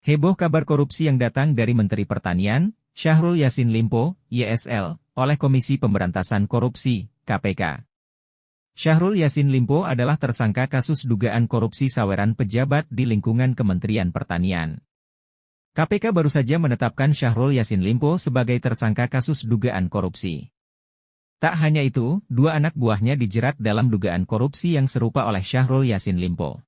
Heboh kabar korupsi yang datang dari Menteri Pertanian, Syahrul Yassin Limpo, YSL, oleh Komisi Pemberantasan Korupsi, KPK. Syahrul Yassin Limpo adalah tersangka kasus dugaan korupsi saweran pejabat di lingkungan Kementerian Pertanian. KPK baru saja menetapkan Syahrul Yassin Limpo sebagai tersangka kasus dugaan korupsi. Tak hanya itu, dua anak buahnya dijerat dalam dugaan korupsi yang serupa oleh Syahrul Yassin Limpo.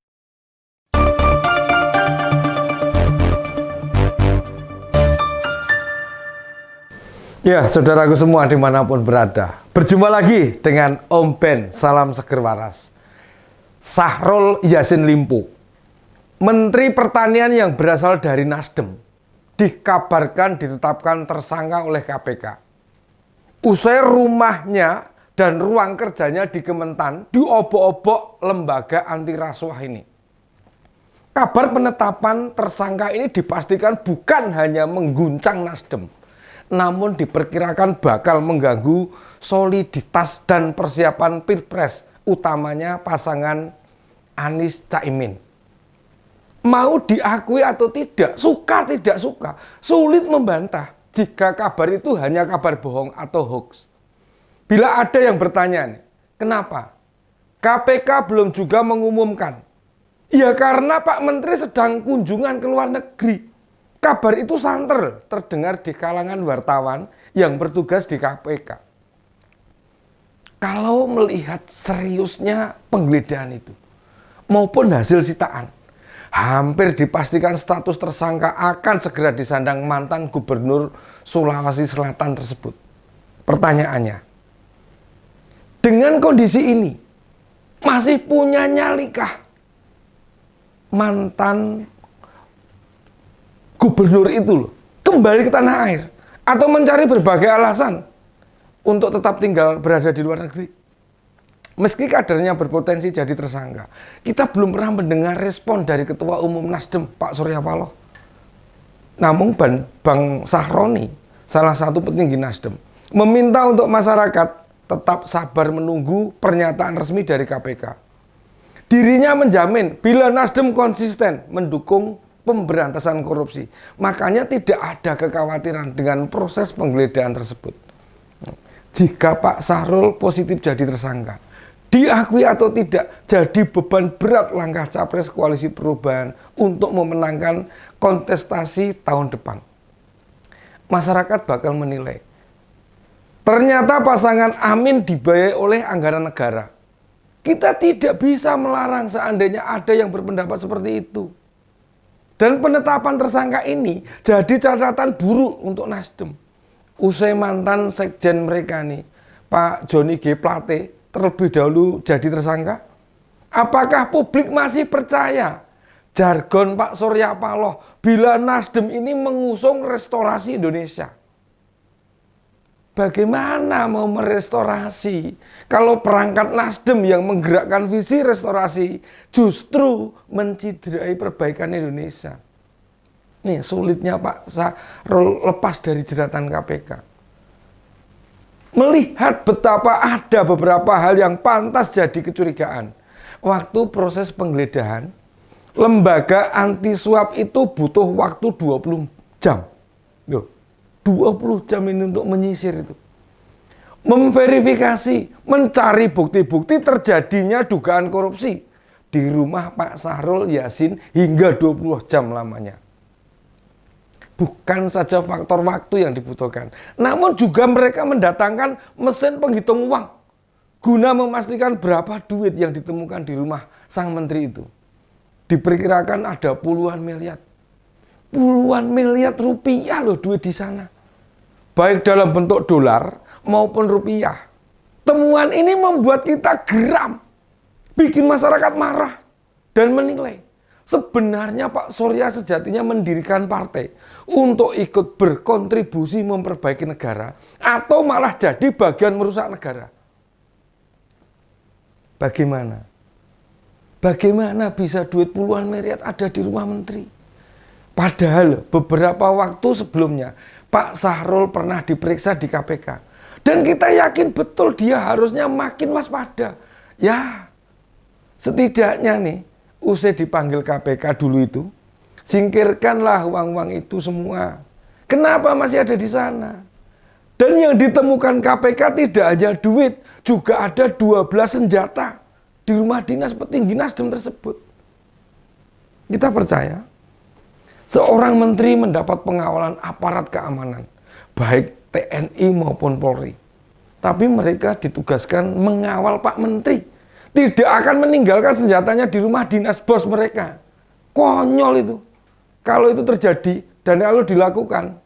Ya, saudaraku semua dimanapun berada, berjumpa lagi dengan Om Ben, salam seger waras. Syahrul Yassin Limpo, Menteri Pertanian yang berasal dari Nasdem, dikabarkan ditetapkan tersangka oleh KPK. Usai rumahnya dan ruang kerjanya di Kementan diobok-obok lembaga anti rasuah ini. Kabar penetapan tersangka ini dipastikan bukan hanya mengguncang Nasdem, namun diperkirakan bakal mengganggu soliditas dan persiapan Pilpres, utamanya pasangan Anies Caimin. Mau diakui atau tidak, suka tidak suka, sulit membantah jika kabar itu hanya kabar bohong atau hoax. Bila ada yang bertanya nih, kenapa KPK belum juga mengumumkan? Ya karena Pak Menteri sedang kunjungan ke luar negeri. Kabar itu santer terdengar di kalangan wartawan yang bertugas di KPK. Kalau melihat seriusnya penggeledahan itu maupun hasil sitaan, hampir dipastikan status tersangka akan segera disandang mantan Gubernur Sulawesi Selatan tersebut. Pertanyaannya, dengan kondisi ini masih punya nyalikah mantan gubernur itu kembali ke tanah air atau mencari berbagai alasan untuk tetap tinggal berada di luar negeri? Meski kadernya berpotensi jadi tersangka, kita belum pernah mendengar respon dari Ketua Umum Nasdem, Pak Surya Paloh. Namun Bang Sahroni, salah satu petinggi Nasdem, meminta untuk masyarakat tetap sabar menunggu pernyataan resmi dari KPK. Dirinya menjamin bila Nasdem konsisten mendukung pemberantasan korupsi, makanya tidak ada kekhawatiran dengan proses penggeledahan tersebut. Jika Pak Syahrul positif jadi tersangka, diakui atau tidak, jadi beban berat langkah Capres Koalisi Perubahan untuk memenangkan kontestasi tahun depan. Masyarakat bakal menilai, ternyata pasangan Amin dibiayai oleh anggaran negara. Kita tidak bisa melarang seandainya ada yang berpendapat seperti itu. Dan penetapan tersangka ini jadi catatan buruk untuk Nasdem. Usai mantan sekjen mereka nih, Pak Joni G. Plate, terlebih dahulu jadi tersangka. Apakah publik masih percaya jargon Pak Surya Paloh bila Nasdem ini mengusung restorasi Indonesia? Bagaimana mau merestorasi kalau perangkat Nasdem yang menggerakkan visi restorasi justru menciderai perbaikan Indonesia? Nih sulitnya Pak Syahrul lepas dari jeratan KPK. Melihat betapa ada beberapa hal yang pantas jadi kecurigaan. Waktu proses penggeledahan, lembaga anti suap itu butuh waktu 20 jam. Loh, 20 jam ini untuk menyisir itu. Memverifikasi, mencari bukti-bukti terjadinya dugaan korupsi di rumah Pak Syahrul Yassin hingga 20 jam lamanya. Bukan saja faktor waktu yang dibutuhkan, namun juga mereka mendatangkan mesin penghitung uang guna memastikan berapa duit yang ditemukan di rumah sang menteri itu. Diperkirakan ada puluhan miliar rupiah loh duit di sana. Baik dalam bentuk dolar maupun rupiah. Temuan ini membuat kita geram, bikin masyarakat marah dan menilai. Sebenarnya Pak Surya sejatinya mendirikan partai untuk ikut berkontribusi memperbaiki negara atau malah jadi bagian merusak negara. Bagaimana bisa duit puluhan miliar ada di rumah menteri? Padahal beberapa waktu sebelumnya Pak Syahrul pernah diperiksa di KPK. Dan kita yakin betul dia harusnya makin waspada. Ya, setidaknya nih, usai dipanggil KPK dulu itu, Singkirkanlah uang-uang itu semua. Kenapa masih ada di sana? Dan yang ditemukan KPK tidak hanya duit, juga ada 12 senjata di rumah dinas petinggi Nasdem tersebut. Kita percaya, seorang menteri mendapat pengawalan aparat keamanan, baik TNI maupun Polri. Tapi mereka ditugaskan mengawal Pak Menteri. Tidak akan meninggalkan senjatanya di rumah dinas bos mereka. Konyol itu. Kalau itu terjadi dan kalau dilakukan.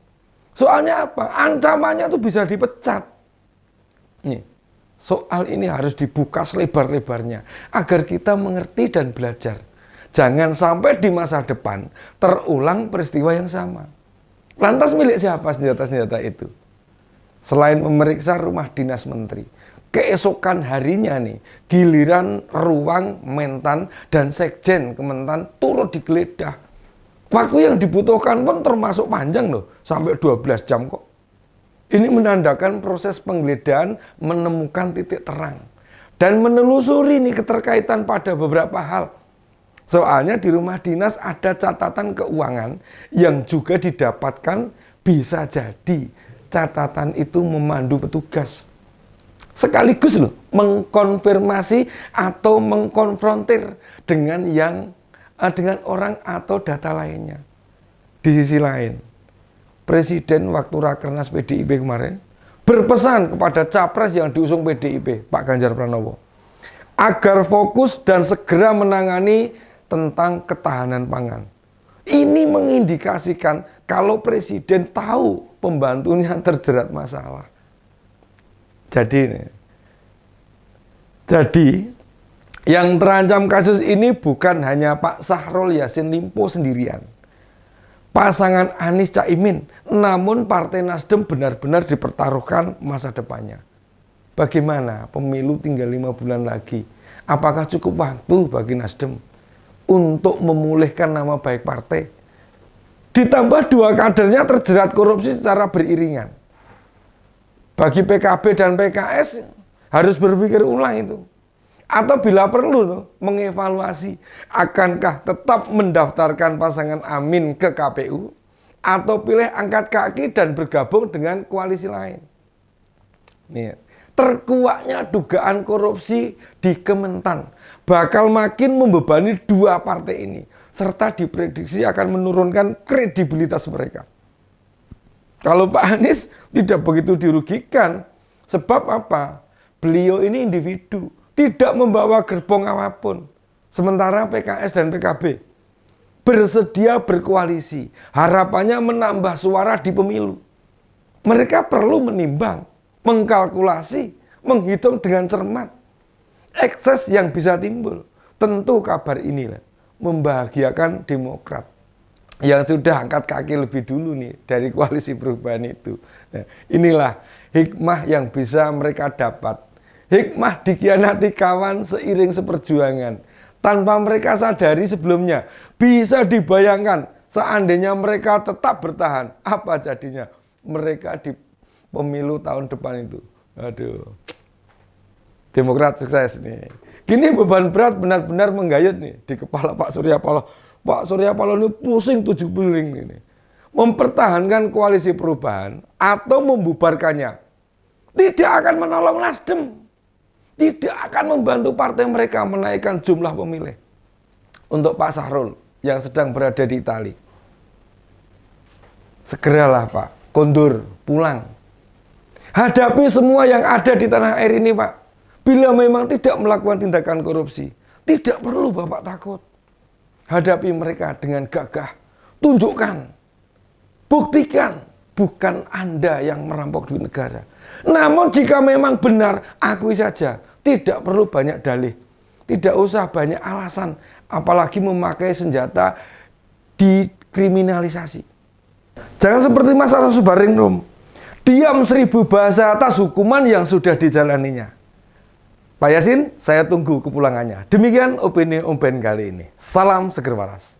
Soalnya apa? Ancamannya itu bisa dipecat. Nih, soal ini harus dibuka selebar-lebarnya agar kita mengerti dan belajar. Jangan sampai di masa depan terulang peristiwa yang sama. Lantas milik siapa senjata-senjata itu? Selain memeriksa rumah dinas menteri, keesokan harinya nih, giliran ruang Mentan dan Sekjen Kementan turut digeledah. Waktu yang dibutuhkan pun termasuk panjang loh, sampai 12 jam kok. Ini menandakan proses penggeledahan menemukan titik terang. Dan menelusuri nih keterkaitan pada beberapa hal. Soalnya di rumah dinas ada catatan keuangan yang juga didapatkan bisa jadi catatan itu memandu petugas. Sekaligus loh mengkonfirmasi atau mengkonfrontir dengan orang atau data lainnya. Di sisi lain, Presiden waktu Rakernas PDIP kemarin berpesan kepada capres yang diusung PDIP, Pak Ganjar Pranowo, agar fokus dan segera menangani tentang ketahanan pangan. Ini mengindikasikan kalau Presiden tahu pembantunya terjerat masalah. Jadi yang terancam kasus ini bukan hanya Pak Syahrul Yassin Limpo sendirian. Pasangan Anies Caimin, namun Partai Nasdem benar-benar dipertaruhkan masa depannya. Bagaimana pemilu tinggal 5 bulan lagi? Apakah cukup waktu bagi Nasdem untuk memulihkan nama baik partai? Ditambah 2 kadernya terjerat korupsi secara beriringan. Bagi PKB dan PKS harus berpikir ulang itu. Atau bila perlu tuh, mengevaluasi akankah tetap mendaftarkan pasangan Amin ke KPU atau pilih angkat kaki dan bergabung dengan koalisi lain. Nih, terkuaknya dugaan korupsi di Kementan bakal makin membebani 2 partai ini serta diprediksi akan menurunkan kredibilitas mereka. Kalau Pak Anies tidak begitu dirugikan, sebab apa? Beliau ini individu, tidak membawa gerbong apapun. Sementara PKS dan PKB bersedia berkoalisi, harapannya menambah suara di pemilu. Mereka perlu menimbang, mengkalkulasi, menghitung dengan cermat ekses yang bisa timbul. Tentu kabar inilah membahagiakan Demokrat yang sudah angkat kaki lebih dulu nih dari koalisi perubahan itu. Nah, inilah hikmah yang bisa mereka dapat. Hikmah dikhianati kawan seiring seperjuangan. Tanpa mereka sadari sebelumnya, bisa dibayangkan seandainya mereka tetap bertahan, apa jadinya mereka di pemilu tahun depan itu. Aduh, Demokrat sukses nih. Kini beban berat benar-benar menggayut nih di kepala Pak Surya Paloh. Pak Surya Paloh ini pusing 7 keliling ini. Mempertahankan koalisi perubahan atau membubarkannya tidak akan menolong Nasdem. Tidak akan membantu partai mereka menaikkan jumlah pemilih. Untuk Pak Syahrul yang sedang berada di Itali, segeralah Pak, kondur, pulang. Hadapi semua yang ada di tanah air ini Pak. Bila memang tidak melakukan tindakan korupsi, tidak perlu Bapak takut. Hadapi mereka dengan gagah. Tunjukkan, buktikan, bukan Anda yang merampok duit negara. Namun jika memang benar, akui saja. Tidak perlu banyak dalih. Tidak usah banyak alasan. Apalagi memakai senjata dikriminalisasi. Jangan seperti Mas Arsya Subaringrum. Diam 1000 bahasa atas hukuman yang sudah dijalaninya. Pak Yasin, saya tunggu kepulangannya. Demikian opini Om Ben kali ini. Salam seger waras.